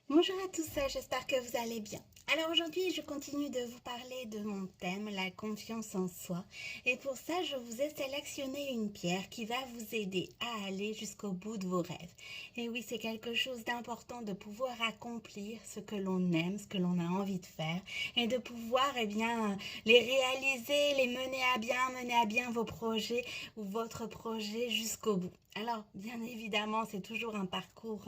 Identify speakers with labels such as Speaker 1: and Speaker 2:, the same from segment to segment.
Speaker 1: Bonjour à tous, j'espère que vous allez bien. Alors aujourd'hui, je continue de vous parler de mon thème, la confiance en soi. Et pour ça, je vous ai sélectionné une pierre qui va vous aider à aller jusqu'au bout de vos rêves. Et oui, c'est quelque chose d'important de pouvoir accomplir ce que l'on aime, ce que l'on a envie de faire, et de pouvoir, les réaliser, les mener à bien vos projets ou votre projet jusqu'au bout. Alors, bien évidemment, c'est toujours un parcours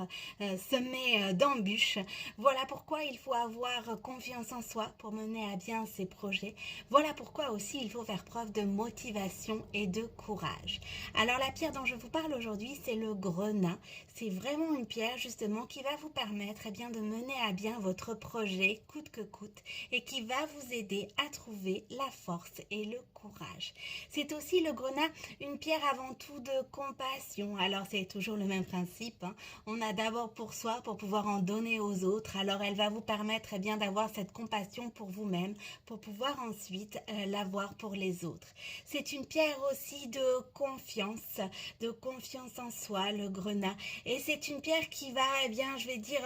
Speaker 1: semé d'embûches. Voilà pourquoi il faut avoir confiance en soi pour mener à bien ses projets. Voilà pourquoi aussi il faut faire preuve de motivation et de courage. Alors, la pierre dont je vous parle aujourd'hui, c'est le grenat. C'est vraiment une pierre justement qui va vous permettre de mener à bien votre projet coûte que coûte et qui va vous aider à trouver la force et le courage. C'est aussi le grenat, une pierre avant tout de compassion. Alors c'est toujours le même principe, hein. On a d'abord pour soi pour pouvoir en donner aux autres. Alors elle va vous permettre d'avoir cette compassion pour vous-même pour pouvoir ensuite l'avoir pour les autres. C'est une pierre aussi de confiance en soi, le grenat. Et c'est une pierre qui va,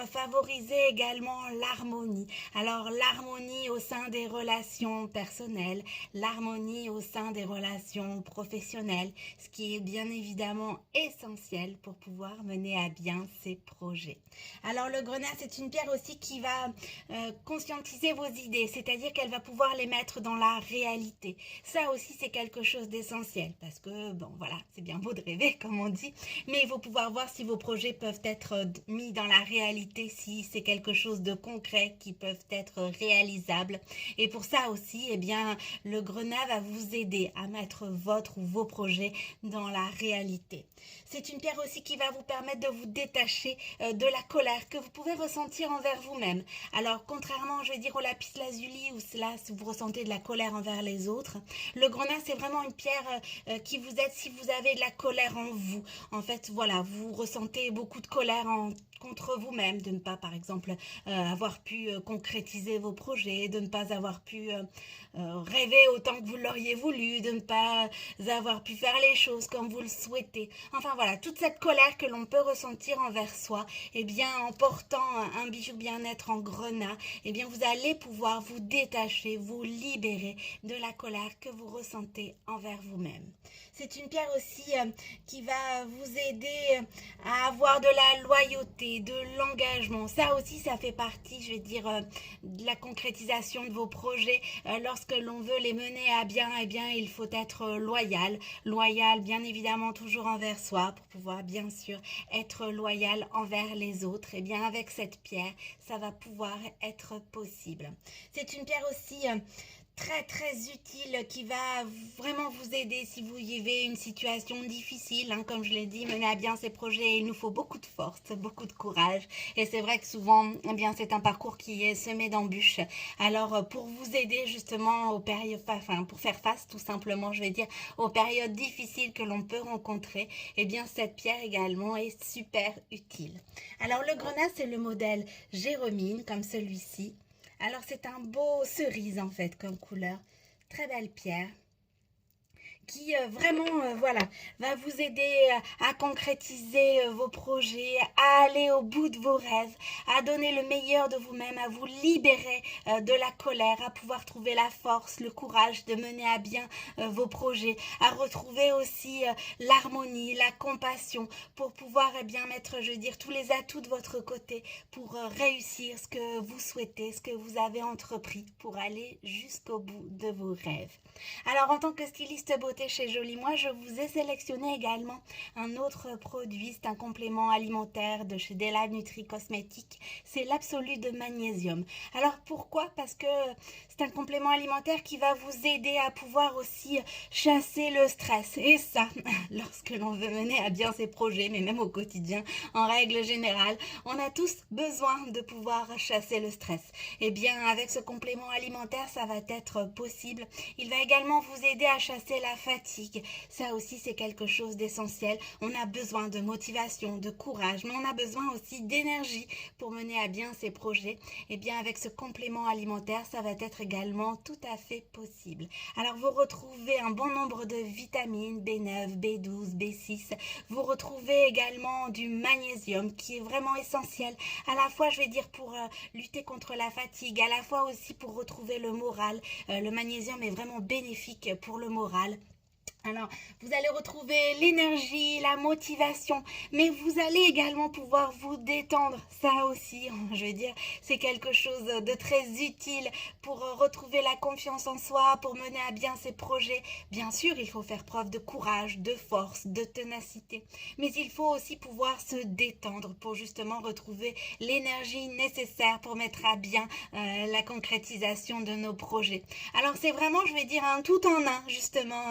Speaker 1: favoriser également l'harmonie. Alors l'harmonie au sein des relations personnelles, l'harmonie au sein des relations professionnelles, ce qui est bien évidemment essentiel pour pouvoir mener à bien ses projets. Alors le grenat, c'est une pierre aussi qui va conscientiser vos idées, c'est-à-dire qu'elle va pouvoir les mettre dans la réalité. Ça aussi, c'est quelque chose d'essentiel parce que, bon, voilà, c'est bien beau de rêver, comme on dit, mais il faut pouvoir voir si vos projets peuvent être mis dans la réalité, si c'est quelque chose de concret qui peuvent être réalisables. Et pour ça aussi, le grenat va vous aider à mettre votre ou vos projets dans la réalité. C'est une pierre aussi qui va vous permettre de vous détacher de la colère que vous pouvez ressentir envers vous-même. Alors, contrairement, au lapis lazuli, où là, si vous ressentez de la colère envers les autres, le grenat, c'est vraiment une pierre qui vous aide si vous avez de la colère en vous. En fait, voilà, vous ressentez beaucoup de colère contre vous-même, de ne pas, par exemple, avoir pu concrétiser vos projets, de ne pas avoir pu rêver autant que vous l'auriez voulu, de ne pas avoir pu faire les choses comme vous le souhaitez. Enfin voilà, toute cette colère que l'on peut ressentir envers soi, en portant un bijou bien-être en grenat, vous allez pouvoir vous détacher, vous libérer de la colère que vous ressentez envers vous-même. C'est une pierre aussi qui va vous aider à avoir de la loyauté, de l'engagement. Ça aussi, ça fait partie, de la concrétisation de vos projets. Lorsque l'on veut les mener à bien, il faut être loyal. Loyal, bien évidemment, toujours envers soi pour pouvoir, bien sûr, être loyal envers les autres. Avec cette pierre, ça va pouvoir être possible. C'est une pierre aussi très très utile qui va vraiment vous aider si vous vivez une situation difficile, hein. Comme je l'ai dit, mener à bien ces projets, il nous faut beaucoup de force, beaucoup de courage, et c'est vrai que souvent c'est un parcours qui est semé d'embûches. Alors pour vous aider justement pour faire face tout simplement, aux périodes difficiles que l'on peut rencontrer, cette pierre également est super utile. Alors le grenat, c'est le modèle Jérôme comme celui-ci. Alors c'est un beau cerise en fait comme couleur, très belle pierre qui va vous aider à concrétiser vos projets, à aller au bout de vos rêves, à donner le meilleur de vous-même, à vous libérer de la colère, à pouvoir trouver la force, le courage de mener à bien vos projets, à retrouver aussi l'harmonie, la compassion pour pouvoir mettre, tous les atouts de votre côté pour réussir ce que vous souhaitez, ce que vous avez entrepris pour aller jusqu'au bout de vos rêves. Alors en tant que styliste beauté chez Jolie Moi, je vous ai sélectionné également un autre produit, c'est un complément alimentaire de chez Della Nutri Cosmétiques, c'est l'absolu de magnésium. Alors pourquoi? Parce que c'est un complément alimentaire qui va vous aider à pouvoir aussi chasser le stress. Et ça, lorsque l'on veut mener à bien ses projets, mais même au quotidien, en règle générale, on a tous besoin de pouvoir chasser le stress. Avec ce complément alimentaire, ça va être possible. Il va également vous aider à chasser la fatigue. Ça aussi, c'est quelque chose d'essentiel. On a besoin de motivation, de courage, mais on a besoin aussi d'énergie pour mener à bien ces projets. Et bien, avec ce complément alimentaire, ça va être également tout à fait possible. Alors, vous retrouvez un bon nombre de vitamines, B9, B12, B6. Vous retrouvez également du magnésium qui est vraiment essentiel, à la fois, je vais dire, pour lutter contre la fatigue, à la fois aussi pour retrouver le moral. Le magnésium est vraiment bénéfique pour le moral. Alors, vous allez retrouver l'énergie, la motivation, mais vous allez également pouvoir vous détendre. Ça aussi, je veux dire, c'est quelque chose de très utile pour retrouver la confiance en soi, pour mener à bien ses projets. Bien sûr, il faut faire preuve de courage, de force, de ténacité, mais il faut aussi pouvoir se détendre pour justement retrouver l'énergie nécessaire pour mettre à bien la concrétisation de nos projets. Alors, c'est vraiment, je vais dire, un tout en un, justement,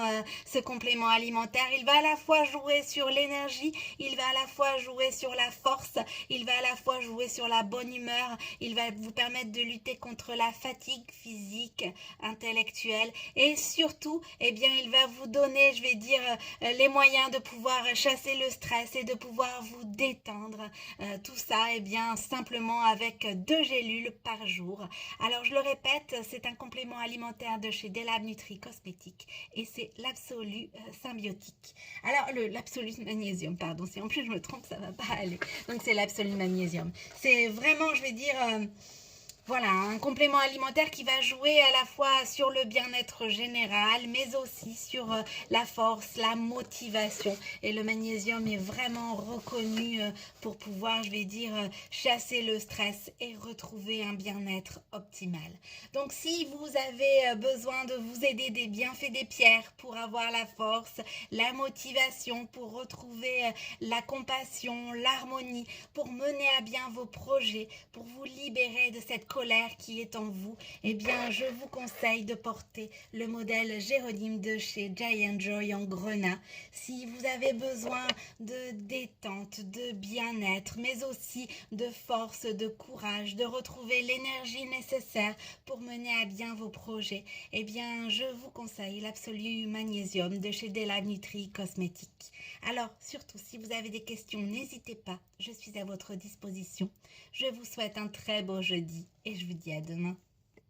Speaker 1: ce complément alimentaire. Il va à la fois jouer sur l'énergie, il va à la fois jouer sur la force, il va à la fois jouer sur la bonne humeur, il va vous permettre de lutter contre la fatigue physique, intellectuelle et surtout, eh bien, il va vous donner, je vais dire, les moyens de pouvoir chasser le stress et de pouvoir vous détendre. Tout ça, eh bien, simplement avec 2 gélules par jour. Alors, je le répète, c'est un complément alimentaire de chez Delab Nutri Cosmétiques et c'est l'absolu symbiotique. Alors, l'absolu magnésium, pardon, si en plus je me trompe, ça va pas aller. Donc, c'est l'absolu magnésium. C'est vraiment, je vais dire, voilà, un complément alimentaire qui va jouer à la fois sur le bien-être général, mais aussi sur la force, la motivation. Et le magnésium est vraiment reconnu pour pouvoir, je vais dire, chasser le stress et retrouver un bien-être optimal. Donc, si vous avez besoin de vous aider des bienfaits des pierres pour avoir la force, la motivation, pour retrouver la compassion, l'harmonie, pour mener à bien vos projets, pour vous libérer de cette colère qui est en vous, eh bien, je vous conseille de porter le modèle Jérônime de chez Giant Joy en grenat. Si vous avez besoin de détente, de bien-être, mais aussi de force, de courage, de retrouver l'énergie nécessaire pour mener à bien vos projets, eh bien, je vous conseille l'absolu magnésium de chez Delab Nutri Cosmétiques. Alors, surtout, si vous avez des questions, n'hésitez pas, je suis à votre disposition. Je vous souhaite un très beau jeudi et je vous dis à demain.